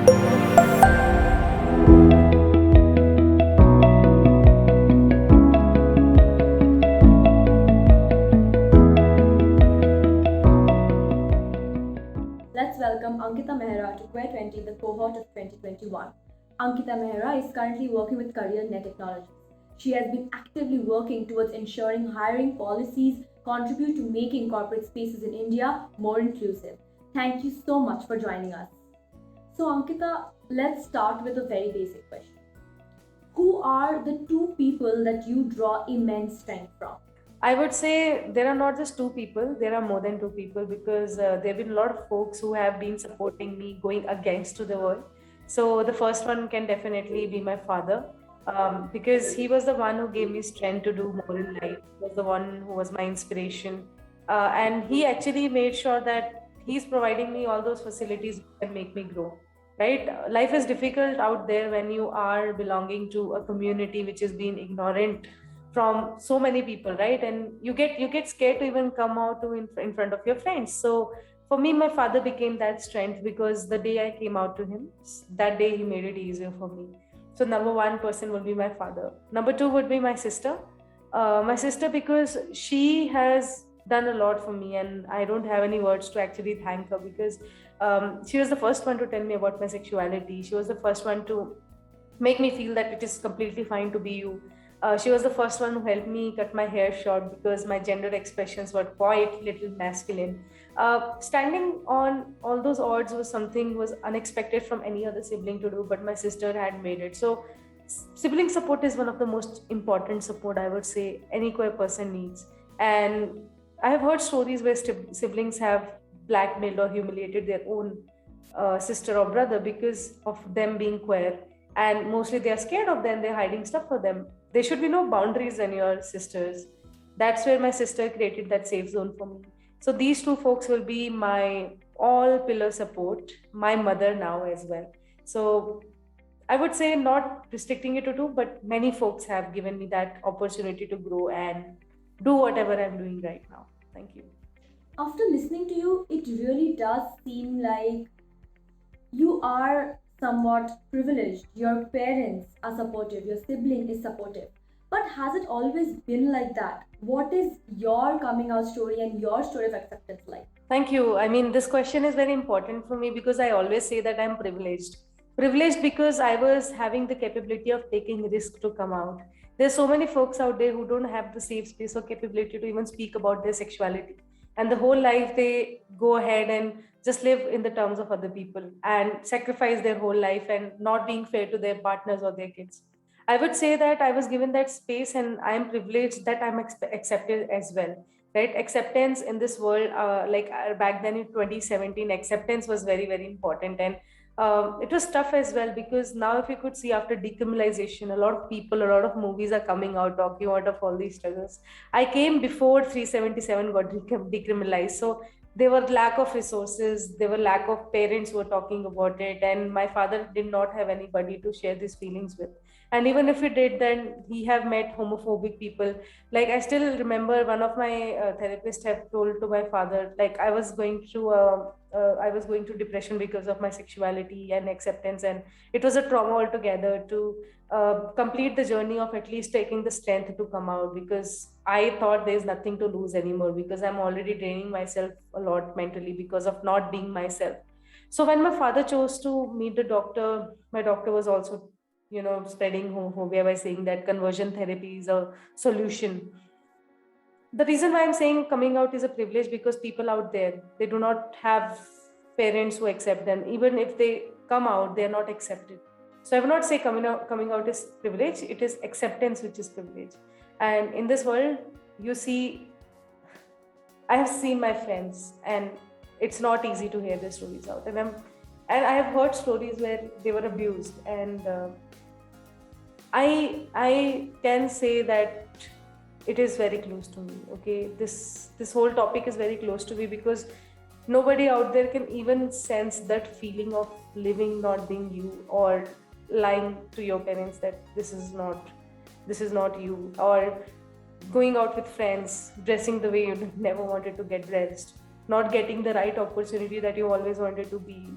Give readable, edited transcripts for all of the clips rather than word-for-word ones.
Let's welcome Ankita Mehra to QueerTWENTY, the cohort of 2021. Ankita Mehra is currently working with CareerNet Technologies. She has been actively working towards ensuring hiring policies contribute to making corporate spaces in India more inclusive. Thank you so much for joining us. So, Ankita, let's start with a very basic question. Who are the two people that you draw immense strength from? I would say there are not just two people, there are more than two people because there have been a lot of folks who have been supporting me going against to the world. So the first one can definitely be my father because he was the one who gave me strength to do more in life. He was the one who was my inspiration. And he actually made sure that he's providing me all those facilities that make me grow. Right? Life is difficult out there when you are belonging to a community which is being ignorant from so many people, right? And you get scared to even come out to in front of your friends. So for me, my father became that strength because the day I came out to him, that day he made it easier for me. So number one person would be my father. Number two would be my sister. My sister, because she has done a lot for me, and I don't have any words to actually thank her because she was the first one to tell me about my sexuality. She was the first one to make me feel that it is completely fine to be you. She was the first one who helped me cut my hair short because my gender expressions were quite little masculine. Standing on all those odds was something was unexpected from any other sibling to do, but my sister had made it. So sibling support is one of the most important support I would say any queer person needs. And I have heard stories where siblings have blackmailed or humiliated their own sister or brother because of them being queer, and mostly they are scared of them, they're hiding stuff for them. There should be no boundaries in your sisters. That's where my sister created that safe zone for me. So these two folks will be my all pillar support, my mother now as well. So I would say not restricting it to two, but many folks have given me that opportunity to grow and do whatever I'm doing right now. Thank you. After listening to you, it really does seem like you are somewhat privileged. Your parents are supportive, your sibling is supportive. But has it always been like that? What is your coming out story and your story of acceptance like? Thank you. I mean, this question is very important for me because I always say that I'm privileged. Privileged because I was having the capability of taking risk to come out. There's so many folks out there who don't have the safe space or capability to even speak about their sexuality. And the whole life they go ahead and just live in the terms of other people and sacrifice their whole life and not being fair to their partners or their kids. I would say that I was given that space and I am privileged that I'm accepted as well, right? Acceptance in this world, back then in 2017, acceptance was very very important. And it was tough as well because now if you could see after decriminalization, a lot of people, a lot of movies are coming out talking about of all these struggles. I came before 377 got decriminalized, so there were lack of resources, there were lack of parents who were talking about it, and my father did not have anybody to share these feelings with. And even if he did, then he have met homophobic people. Like I still remember one of my therapists have told to my father, like I was going through depression because of my sexuality and acceptance, and it was a trauma altogether to complete the journey of at least taking the strength to come out, because I thought there's nothing to lose anymore because I'm already draining myself a lot mentally because of not being myself. So when my father chose to meet the doctor, my doctor was also, spreading homophobia by saying that conversion therapy is a solution. The reason why I'm saying coming out is a privilege because people out there, they do not have parents who accept them. Even if they come out, they are not accepted. So I would not say coming out is privilege. It is acceptance which is privilege. And in this world, you see, I have seen my friends, and it's not easy to hear their stories out. And I have heard stories where they were abused, and I can say that it is very close to me. Okay, this whole topic is very close to me because nobody out there can even sense that feeling of living not being you, or lying to your parents that this is not you, or going out with friends, dressing the way you never wanted to get dressed, not getting the right opportunity that you always wanted to be.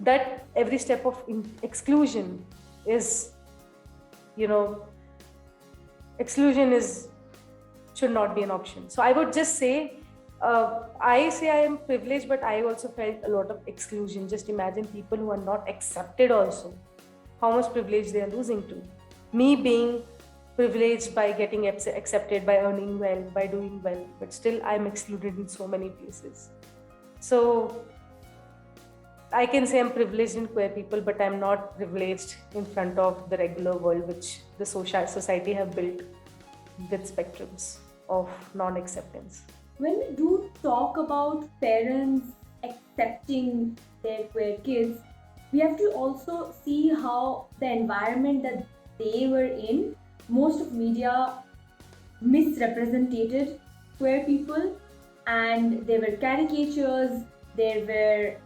that every step of exclusion is, exclusion should not be an option. So I would just say, I say I am privileged, but I also felt a lot of exclusion. Just imagine people who are not accepted also, how much privilege they are losing to. Me being privileged by getting accepted, by earning well, by doing well, but still I'm excluded in so many places. So I can say I'm privileged in queer people, but I'm not privileged in front of the regular world, which the society have built with spectrums of non-acceptance. When we do talk about parents accepting their queer kids, we have to also see how the environment that they were in, most of media misrepresented queer people, and there were caricatures, there were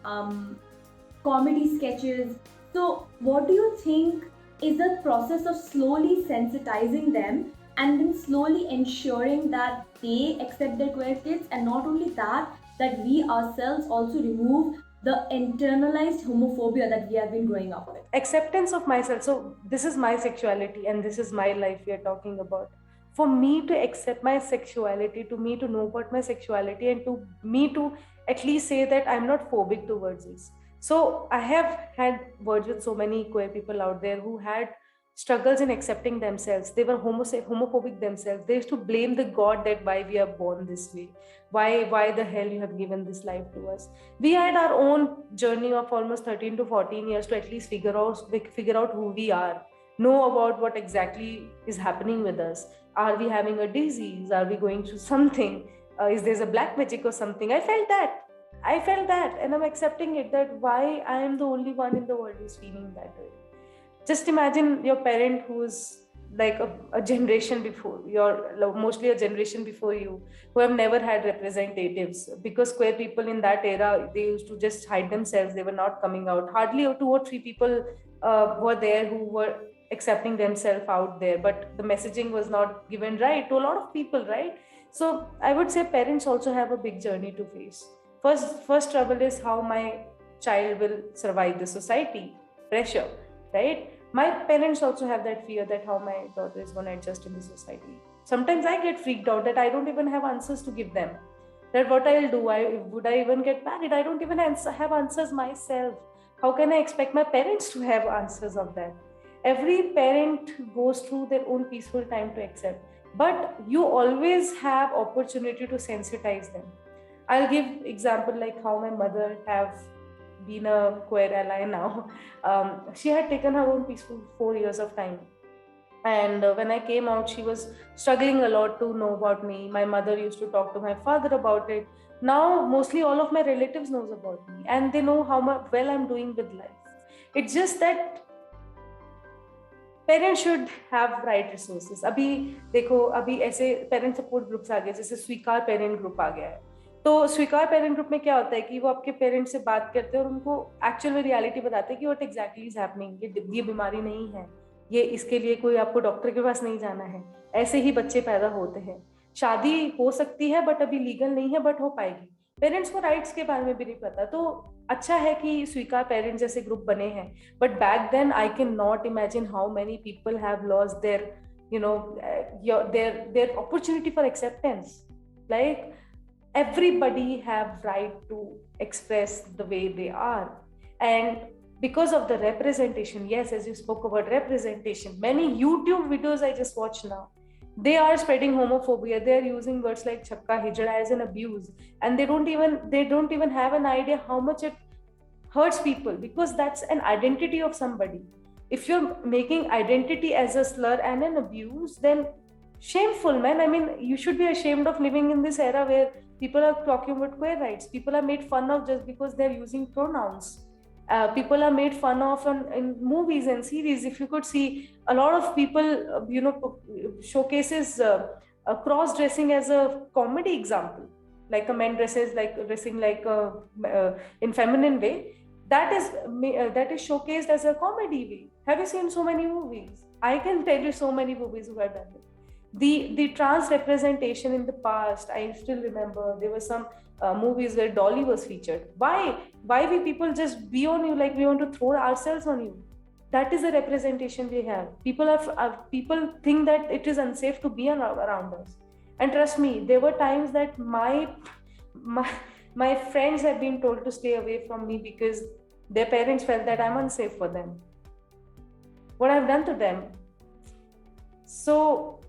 comedy sketches. So, what do you think is the process of slowly sensitizing them and then slowly ensuring that they accept their queer kids, and not only that, that we ourselves also remove the internalized homophobia that we have been growing up with? Acceptance of myself. So this is my sexuality and this is my life we are talking about. For me to accept my sexuality, to me to know about my sexuality, and to me to at least say that I'm not phobic towards this. So I have had words with so many queer people out there who had struggles in accepting themselves. They were homophobic themselves. They used to blame the God that why we are born this way. Why the hell you have given this life to us. We had our own journey of almost 13 to 14 years to at least figure out who we are, know about what exactly is happening with us. Are we having a disease? Are we going through something? Is there a black magic or something? I felt that, and I'm accepting it, that why I am the only one in the world who's feeling that way. Just imagine your parent who's like a generation before, mostly a generation before you, who have never had representatives, because queer people in that era, they used to just hide themselves. They were not coming out. Hardly 2 or 3 people were there who were accepting themselves out there, but the messaging was not given right to a lot of people, right? So I would say parents also have a big journey to face. First trouble is how my child will survive the society pressure, right? My parents also have that fear that how my daughter is going to adjust in the society. Sometimes I get freaked out that I don't even have answers to give them. That what I'll do, would I even get married? I don't even have answers myself. How can I expect my parents to have answers of that? Every parent goes through their own peaceful time to accept, but you always have opportunity to sensitize them. I'll give example like how my mother have been a queer ally now. She had taken her own peaceful 4 years of time. And when I came out, she was struggling a lot to know about me. My mother used to talk to my father about it. Now, mostly all of my relatives knows about me and they know how well I'm doing with life. It's just that parents should have right resources. अभी देखो, अभी ऐसे parent support groups आ गए, जैसे स्वीकार parent group आ गया है. तो स्वीकार पेरेंट ग्रुप में क्या होता है कि वो आपके पेरेंट्स से बात करते हैं और उनको एक्चुअल में रियलिटी बताते हैं कि व्हाट एग्जैक्टली इज हैपनिंग. ये बीमारी नहीं है, ये इसके लिए कोई आपको डॉक्टर के पास नहीं जाना है, ऐसे ही बच्चे पैदा होते हैं. शादी हो सकती है बट अभी लीगल नहीं है, बट हो पाएगी. पेरेंट्स को राइट्स के बारे में भी नहीं पता. तो अच्छा है कि स्वीकार पेरेंट्स जैसे ग्रुप बने हैं, but back then I can not imagine how many people have lost their their opportunity for acceptance. Like everybody have right to express the way they are, and because of the representation, yes, as you spoke about representation, many YouTube videos I just watch now, they are spreading homophobia. They are using words like chakka hijra as an abuse, and they don't even have an idea how much it hurts people, because that's an identity of somebody. If you're making identity as a slur and an abuse, then shameful, man. I mean, you should be ashamed of living in this era where people are talking about queer rights. People are made fun of just because they're using pronouns. People are made fun of in movies and series. If you could see, a lot of people showcases cross-dressing as a comedy example, like a man dressing like in feminine way. That is showcased as a comedy way. Have you seen so many movies? I can tell you so many movies who have done it. The trans representation in the past, I still remember there were some movies where Dolly was featured. Why we people just be on you like we want to throw ourselves on you? That is the representation we have. People think that it is unsafe to be around us. And trust me, there were times that my my friends have been told to stay away from me because their parents felt that I'm unsafe for them. What I've done to them. So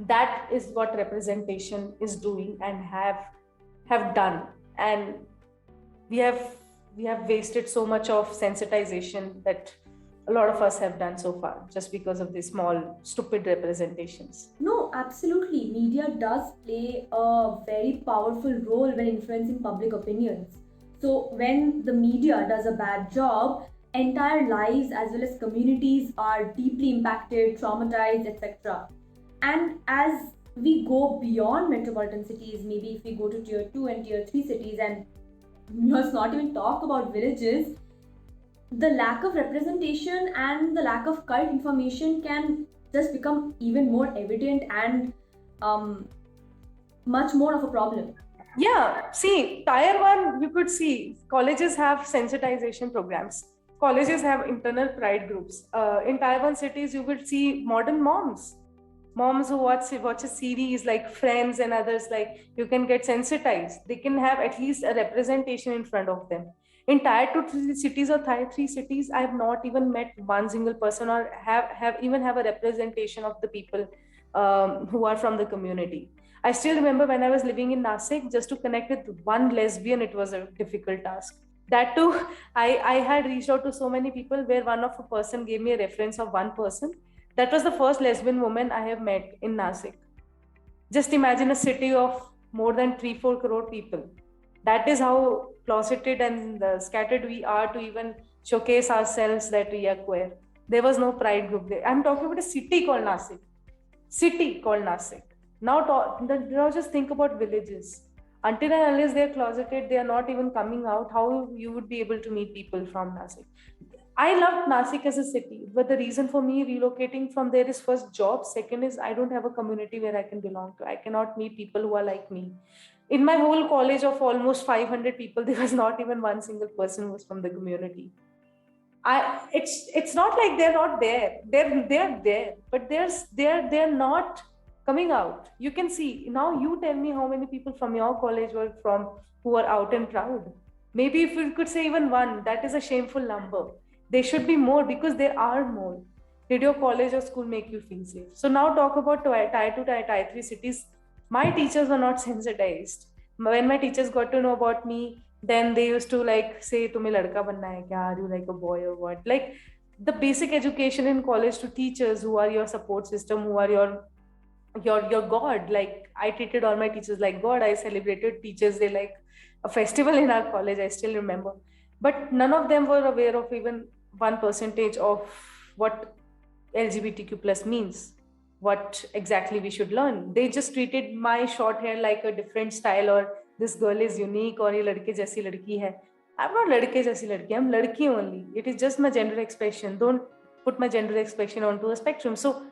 that is what representation is doing and have done. And we have wasted so much of sensitization that a lot of us have done so far just because of these small stupid representations. No, absolutely. Media does play a very powerful role when influencing public opinions. So, when the media does a bad job, entire lives as well as communities are deeply impacted, traumatized, etc. And as we go beyond metropolitan cities, maybe if we go to tier 2 and tier 3 cities, and let's not even talk about villages, the lack of representation and the lack of correct information can just become even more evident and much more of a problem. Yeah, see, tier 1, you could see colleges have sensitization programs. Colleges have internal pride groups. In tier 1 cities, you will see modern moms who watch a series like Friends and others, like you can get sensitized. They can have at least a representation in front of them. In tier 2 cities or tier 3 cities, I have not even met one single person or have a representation of the people who are from the community. I still remember when I was living in Nasik, just to connect with one lesbian, it was a difficult task. That too, I had reached out to so many people where one of a person gave me a reference of one person. That was the first lesbian woman I have met in Nasik. Just imagine a city of more than 3-4 crore people. That is how closeted and scattered we are to even showcase ourselves that we are queer. There was no pride group there. I'm talking about a city called Nasik. City called Nasik. Now just think about villages. Until and unless they're closeted, they are not even coming out. How you would be able to meet people from Nasik? I loved Nasik as a city, but the reason for me relocating from there is first job. Second is I don't have a community where I can belong to. I cannot meet people who are like me. In my whole college of almost 500 people, there was not even one single person who was from the community. It's not like they're not there. They're there, but they're not coming out. You can see now. You tell me how many people from your college were from who are out and proud. Maybe if we could say even one, that is a shameful number. There should be more because there are more. Did your college or school make you feel safe? So now talk about tier 2, tier 3 cities. My teachers were not sensitized. When my teachers got to know about me, then they used to like say, "Tumhe ladka banna hai kya? Are you like a boy or what?" Like the basic education in college to teachers who are your support system, who are your god. Like I treated all my teachers like god. I celebrated teachers day like a festival in our college. I still remember, but none of them were aware of even 1% of what LGBTQ plus means, what exactly we should learn. They just treated my short hair like a different style, or this girl is unique, or ye ladke jaisi ladki hai. I'm not ladke jaisi ladki, I'm ladki only. It is just my gender expression. Don't put my gender expression onto a spectrum. So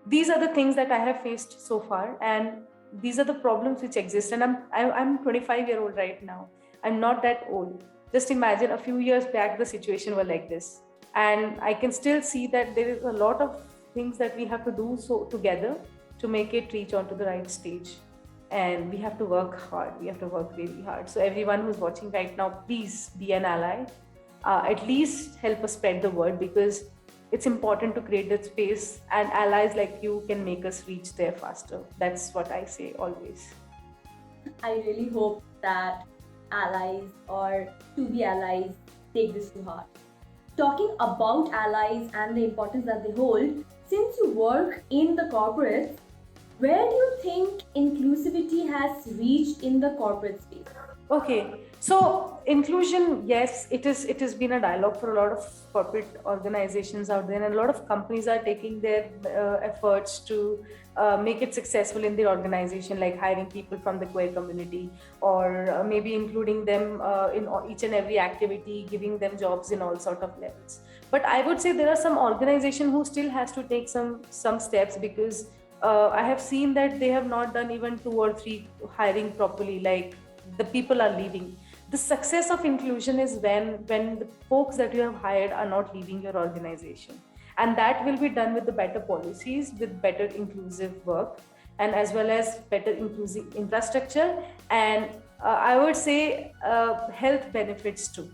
these are the things that I have faced so far, and these are the problems which exist. And I'm 25-year-old right now. I'm not that old. Just imagine a few years back the situation was like this, and I can still see that there is a lot of things that we have to do so together to make it reach onto the right stage. And we have to work hard. We have to work really hard. So everyone who's watching right now, please be an ally. At least help us spread the word, because it's important to create that space, and allies like you can make us reach there faster. That's what I say always. I really hope that allies or to be allies take this to heart. Talking about allies and the importance that they hold, since you work in the corporates, where do you think inclusivity has reached in the corporate space? Okay, so inclusion, yes, it has been a dialogue for a lot of corporate organizations out there, and a lot of companies are taking their efforts to make it successful in their organization, like hiring people from the queer community, or maybe including them in each and every activity, giving them jobs in all sort of levels. But I would say there are some organization who still has to take some steps, because I have seen that they have not done even 2 or 3 hiring properly. Like, the people are leaving. The success of inclusion is when the folks that you have hired are not leaving your organization, and that will be done with the better policies, with better inclusive work, and as well as better inclusive infrastructure, and I would say health benefits too.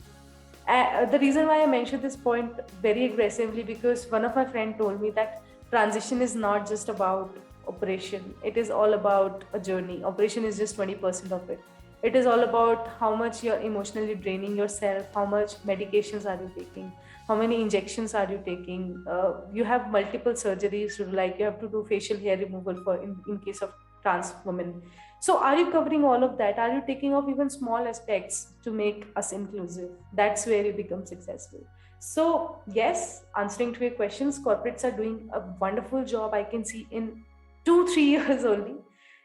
The reason why I mentioned this point very aggressively, because one of my friends told me that transition is not just about operation, it is all about a journey. Operation is just 20% of it. It is all about how much you're emotionally draining yourself, how much medications are you taking, how many injections are you taking. You have multiple surgeries, like you have to do facial hair removal for in case of trans women. So, are you covering all of that? Are you taking off even small aspects to make us inclusive? That's where you become successful. So, yes, answering to your questions, corporates are doing a wonderful job. I can see in 2, 3 years only.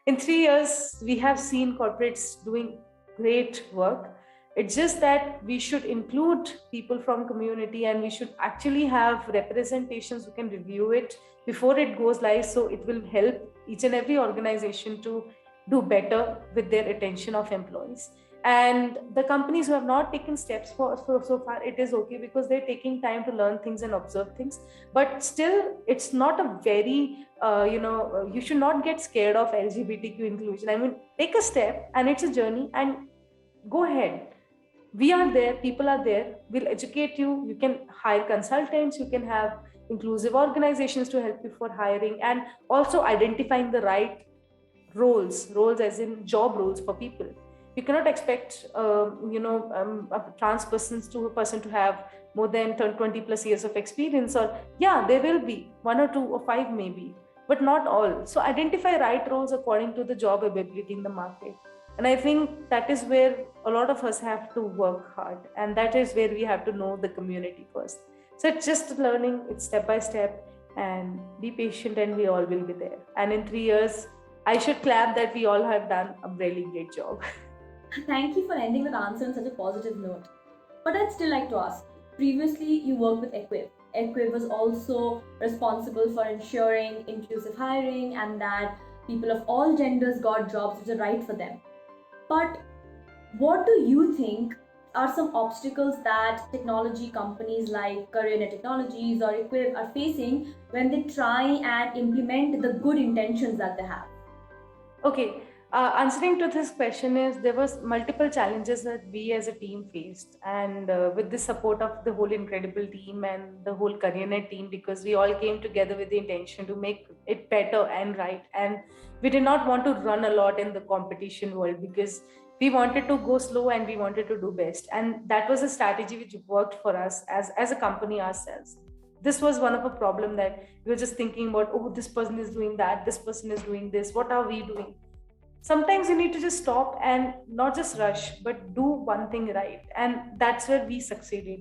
In 3 years, we have seen corporates doing great work. It's just that we should include people from community, and we should actually have representations who can review it before it goes live, so it will help each and every organization to do better with their attention of employees. And the companies who have not taken steps so far, it is okay, because they're taking time to learn things and observe things. But still, it's not a very you should not get scared of LGBTQ inclusion. I mean, take a step, and it's a journey, and go ahead. We are there, people are there, we'll educate you. You can hire consultants, you can have inclusive organizations to help you for hiring, and also identifying the right roles as in job roles for people. You cannot expect a trans person to have more than 20 plus years of experience, or yeah, there will be 1 or 2 or 5 maybe, but not all. So identify right roles according to the job availability in the market. And I think that is where a lot of us have to work hard, and that is where we have to know the community first. So it's just learning, it's step by step, and be patient, and we all will be there. And in 3 years, I should clap that we all have done a really great job. Thank you for ending that answer on such a positive note. But I'd still like to ask, previously you worked with Equiv. Equiv was also responsible for ensuring inclusive hiring and that people of all genders got jobs which are right for them. But what do you think are some obstacles that technology companies like Career Technologies or Equiv are facing when they try and implement the good intentions that they have? Okay, answering to this question is, there was multiple challenges that we as a team faced, and with the support of the whole incredible team and the whole CareerNet team, because we all came together with the intention to make it better and right, and we did not want to run a lot in the competition world, because we wanted to go slow and we wanted to do best, and that was a strategy which worked for us as a company ourselves. This was one of a problem, that we were just thinking about, oh, this person is doing that, this person is doing this, what are we doing? Sometimes you need to just stop and not just rush, but do one thing right, and that's where we succeeded.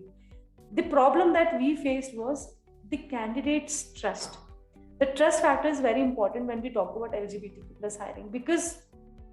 The problem that we faced was the candidates trust. The trust factor is very important when we talk about LGBTQ plus hiring, because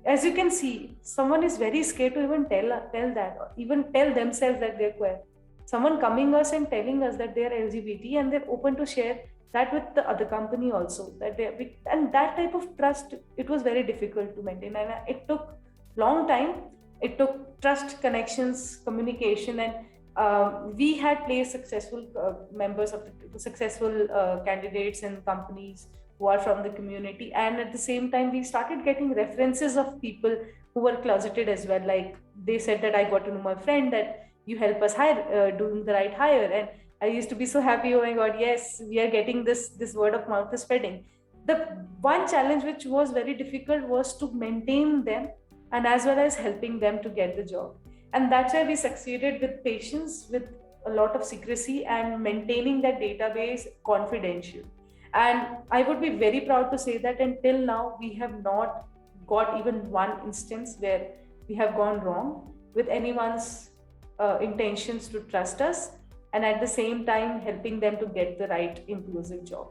as you can see, someone is very scared to even tell that, or even tell themselves that they're queer. Someone coming us and telling us that they are LGBT, and they're open to share that with the other company also, that they, and that type of trust, it was very difficult to maintain, and it took long time. It took trust, connections, communication, and we had placed successful members of the successful candidates and companies who are from the community, and at the same time we started getting references of people who were closeted as well. Like, they said that I got to know my friend, that you help us hire, doing the right hire, and I used to be so happy. Oh my God, yes, we are getting this word of mouth is spreading. The one challenge which was very difficult was to maintain them, and as well as helping them to get the job. And that's where we succeeded, with patience, with a lot of secrecy, and maintaining that database confidential. And I would be very proud to say that until now, we have not got even one instance where we have gone wrong with anyone's intentions to trust us, and at the same time helping them to get the right inclusive job.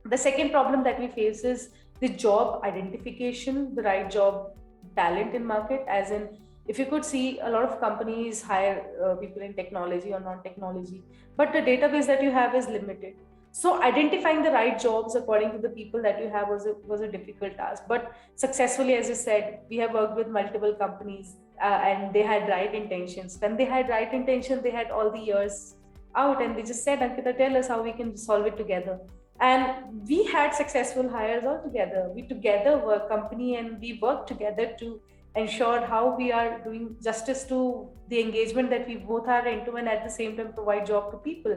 The second problem that we face is the job identification, the right job talent in market. As in, if you could see, a lot of companies hire people in technology or non-technology, but the database that you have is limited. So identifying the right jobs according to the people that you have was a difficult task. But successfully, as you said, we have worked with multiple companies, and they had right intentions. When they had right intentions, they had all the years out, and they just said, Ankita, tell us how we can solve it together. And we had successful hires all together. We together were a company, and we worked together to ensure how we are doing justice to the engagement that we both are into, and at the same time provide job to people.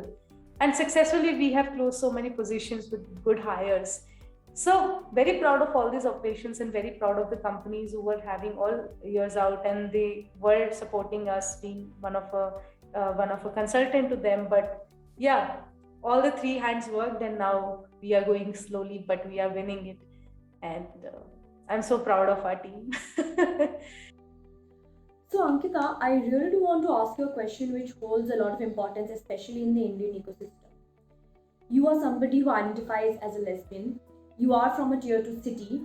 And successfully we have closed so many positions with good hires. So very proud of all these operations, and very proud of the companies who were having all years out, and they were supporting us, being one of a consultant to them. But yeah, all the three hands worked, and now we are going slowly, but we are winning it. And I'm so proud of our team. So, Ankita, I really do want to ask you a question which holds a lot of importance, especially in the Indian ecosystem. You are somebody who identifies as a lesbian, you are from a tier 2 city.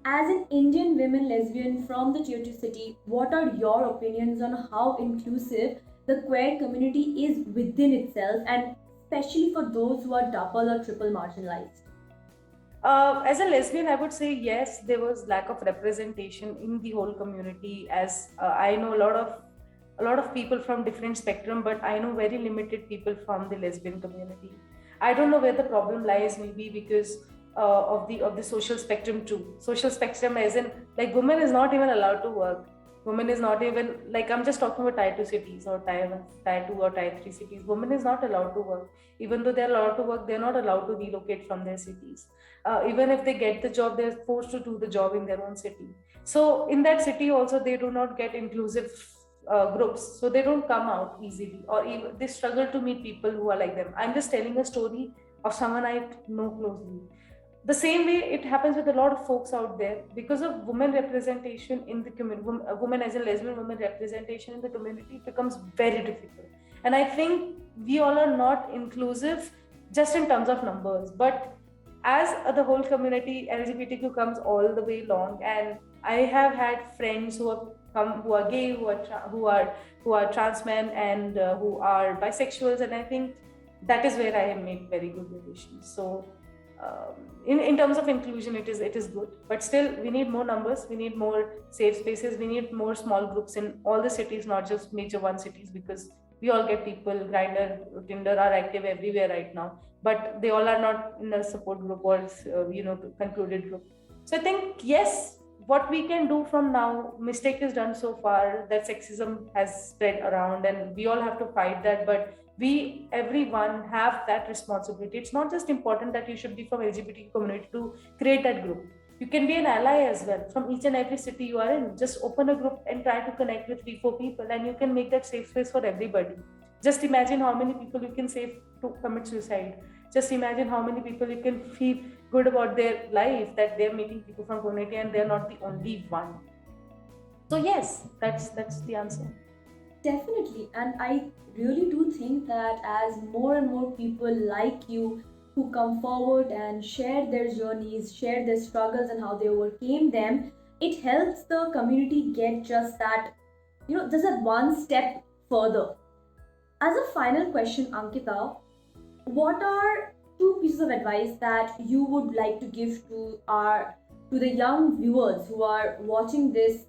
As an Indian women lesbian from the tier 2 city, what are your opinions on how inclusive the queer community is within itself, and especially for those who are double or triple marginalized? As a lesbian, I would say yes, there was lack of representation in the whole community. As I know a lot of people from different spectrum, but I know very limited people from the lesbian community. I don't know where the problem lies. Maybe because of the social spectrum too. Social spectrum, as in, like, women is not even allowed to work. Women is not even, like, I'm just talking about tier 2 cities, or tier 1, tier 2 or tier 3 cities. Women is not allowed to work. Even though they're allowed to work, they're not allowed to relocate from their cities. Even if they get the job, they're forced to do the job in their own city. So in that city also, they do not get inclusive groups, so they don't come out easily, or even they struggle to meet people who are like them. I'm just telling a story of someone I know closely. The same way it happens with a lot of folks out there. Because of women representation in the community, women as a lesbian women representation in the community becomes very difficult. And I think we all are not inclusive just in terms of numbers, but as the whole community, LGBTQ comes all the way along. And I have had friends who have come, who are gay, who are trans men, and who are bisexuals, and I think that is where I have made very good relations. So in terms of inclusion, it is good, but still we need more numbers, we need more safe spaces, we need more small groups in all the cities, not just major one cities, because we all get people. Grindr, Tinder are active everywhere right now, but they all are not in a support group or concluded group. So I think yes, what we can do from now, mistake is done so far, that sexism has spread around, and we all have to fight that. But we, everyone, have that responsibility. It's not just important that you should be from LGBT community to create that group. You can be an ally as well from each and every city you are in. Just open a group and try to connect with 3-4 people, and you can make that safe space for everybody. Just imagine how many people you can save to commit suicide. Just imagine how many people you can feel good about their life, that they're meeting people from community and they're not the only one. So yes, that's the answer. Definitely, and I really do think that as more and more people like you who come forward and share their journeys, share their struggles, and how they overcame them, it helps the community get just that, just that one step further. As a final question, Ankita, what are two pieces of advice that you would like to give to the young viewers who are watching this?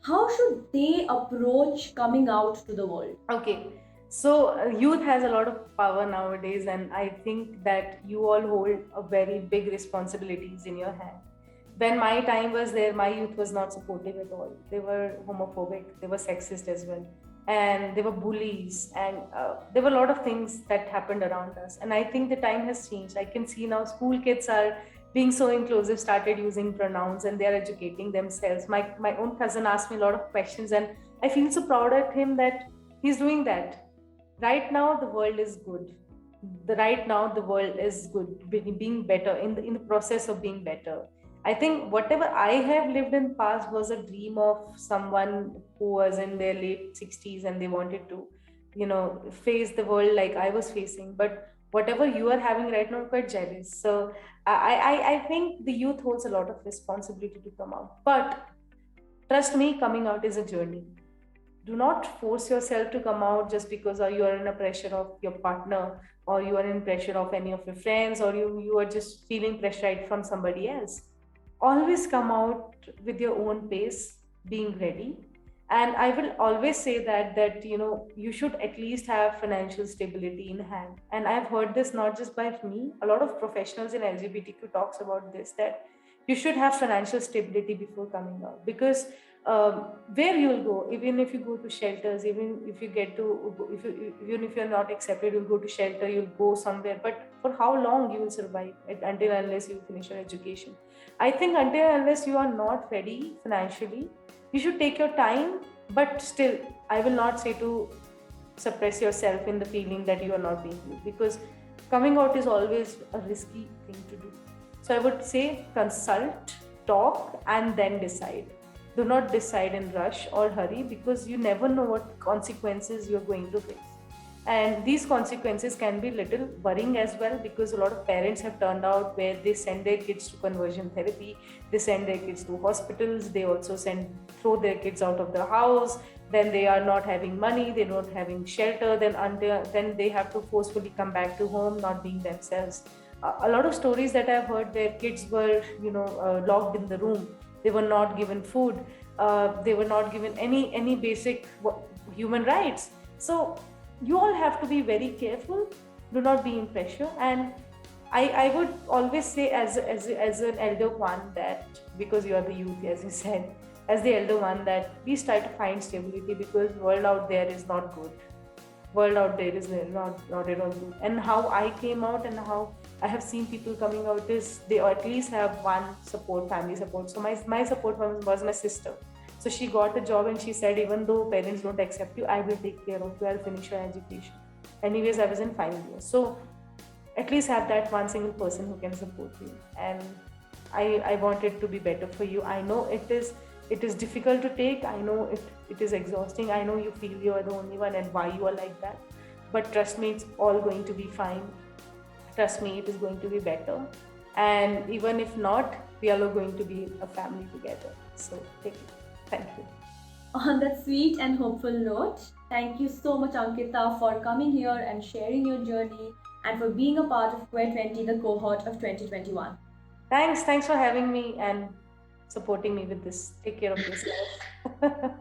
How should they approach coming out to the world? Okay, so youth has a lot of power nowadays, and I think that you all hold a very big responsibilities in your hand. When my time was there, my youth was not supportive at all. They were homophobic, they were sexist as well, and they were bullies, and there were a lot of things that happened around us. And I think the time has changed. I can see now school kids are being so inclusive, started using pronouns, and they are educating themselves. My own cousin asked me a lot of questions, and I feel so proud of him that he's doing that. Right now the world is good. Right now the world is good, being better, in the process of being better. I think whatever I have lived in past was a dream of someone who was in their late 60s and they wanted to, face the world like I was facing. But whatever you are having right now, I'm quite jealous. So I think the youth holds a lot of responsibility to come out. But trust me, coming out is a journey. Do not force yourself to come out just because you are in a pressure of your partner or you are in pressure of any of your friends, or you are just feeling pressurized from somebody else, always come out with your own pace, being ready. And I will always say that you should at least have financial stability in hand. And I've heard this not just by me, a lot of professionals in LGBTQ talks about this, that you should have financial stability before coming out. Because where you'll go, even if you go to shelters, even if you get to, even if you're not accepted, you'll go to shelter, you'll go somewhere, but for how long you will survive until unless you finish your education? I think until unless you are not ready financially, you should take your time. But still, I will not say to suppress yourself in the feeling that you are not being you, because coming out is always a risky thing to do. So I would say consult, talk, and then decide. Do not decide in rush or hurry, because you never know what consequences you're going to face. And these consequences can be little worrying as well, because a lot of parents have turned out where they send their kids to conversion therapy, they send their kids to hospitals, they also throw their kids out of the house, then they are not having money, they're not having shelter, then they have to forcefully come back to home, not being themselves. A lot of stories that I've heard where kids were locked in the room, they were not given food, they were not given any basic human rights. So you all have to be very careful, do not be in pressure. And I would always say, as an elder one, that because you are the youth, as you said, as the elder one, that please try to find stability, because world out there is not good. World out there is not at all good. And how I came out and how I have seen people coming out is they at least have one support, family support. So my support was my sister. So she got a job and she said, even though parents don't accept you, I will take care of you, I'll finish your education. Anyways, I was in final year. So at least have that one single person who can support you. And I want it to be better for you. I know it is difficult to take. I know it is exhausting. I know you feel you are the only one and why you are like that. But trust me, it's all going to be fine. Trust me, it is going to be better. And even if not, we are all going to be a family together. So take it. Thank you. On that sweet and hopeful note, thank you so much, Ankita, for coming here and sharing your journey and for being a part of QueerTWENTY, the cohort of 2021. Thanks for having me and supporting me with this. Take care of yourself.